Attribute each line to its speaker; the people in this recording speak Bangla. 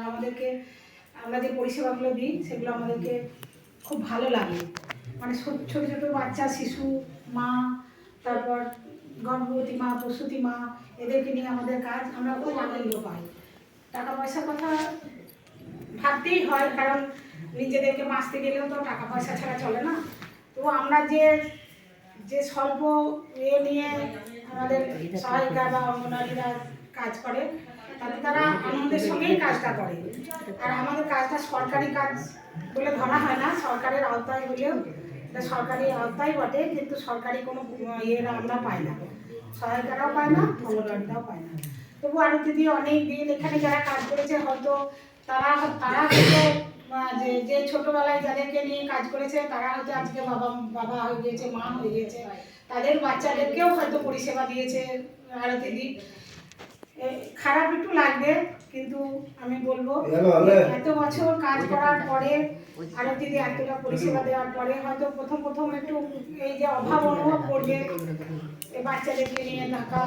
Speaker 1: আমাদেরকে আমরা যে পরিষেবাগুলো দিই সেগুলো আমাদেরকে খুব ভালো লাগে। মানে ছোট ছোট বাচ্চা, শিশু, মা, তারপর গর্ভবতী মা, প্রসূতি মা, এদেরকে নিয়ে আমাদের কাজ, আমরা খুব আনন্দ পাই। টাকা পয়সার কথা ভাবতেই হয়, কারণ নিজেদেরকে বাঁচতে গেলেও তো টাকা পয়সা ছাড়া চলে না। তো আমরা যে যে স্বল্প নিয়ে আমাদের সহায়িকা বা অঙ্গনারীরা কাজ করে, তাতে তারা আনন্দের সঙ্গেই কাজটা করে। আর আমাদের কাজটা সরকারি কাজ বলে ধরা হয় না, সরকারের আওতায় হলেও এটা সরকারি আওতায় বটে, কিন্তু সরকারি কোনো ইয়েরা আমরা পাই না, সহায়িকারাও পায় না, অঙ্গনারীরাও পায় না। তবু আরও দিদি অনেক দিন এখানে যারা কাজ করেছে, হয়তো তারা তারা হয়তো যে ছোটবেলায় যাদেরকে নিয়ে কাজ করেছে তারা হয়তো আজকে বাবা হয়ে গিয়েছে, মা হয়ে গিয়েছে, তাদের বাচ্চাদেরকেও হয়তো পরিষেবা দিয়েছে আরতি দি। খারাপ একটু লাগবে, কিন্তু আমি বলবো এত বছর কাজ করার পরে আরতি দি এতটা পরিষেবা দেওয়ার পরে হয়তো প্রথম একটু এই যে অভাব অনুভব করবে, বাচ্চাদেরকে নিয়ে থাকা।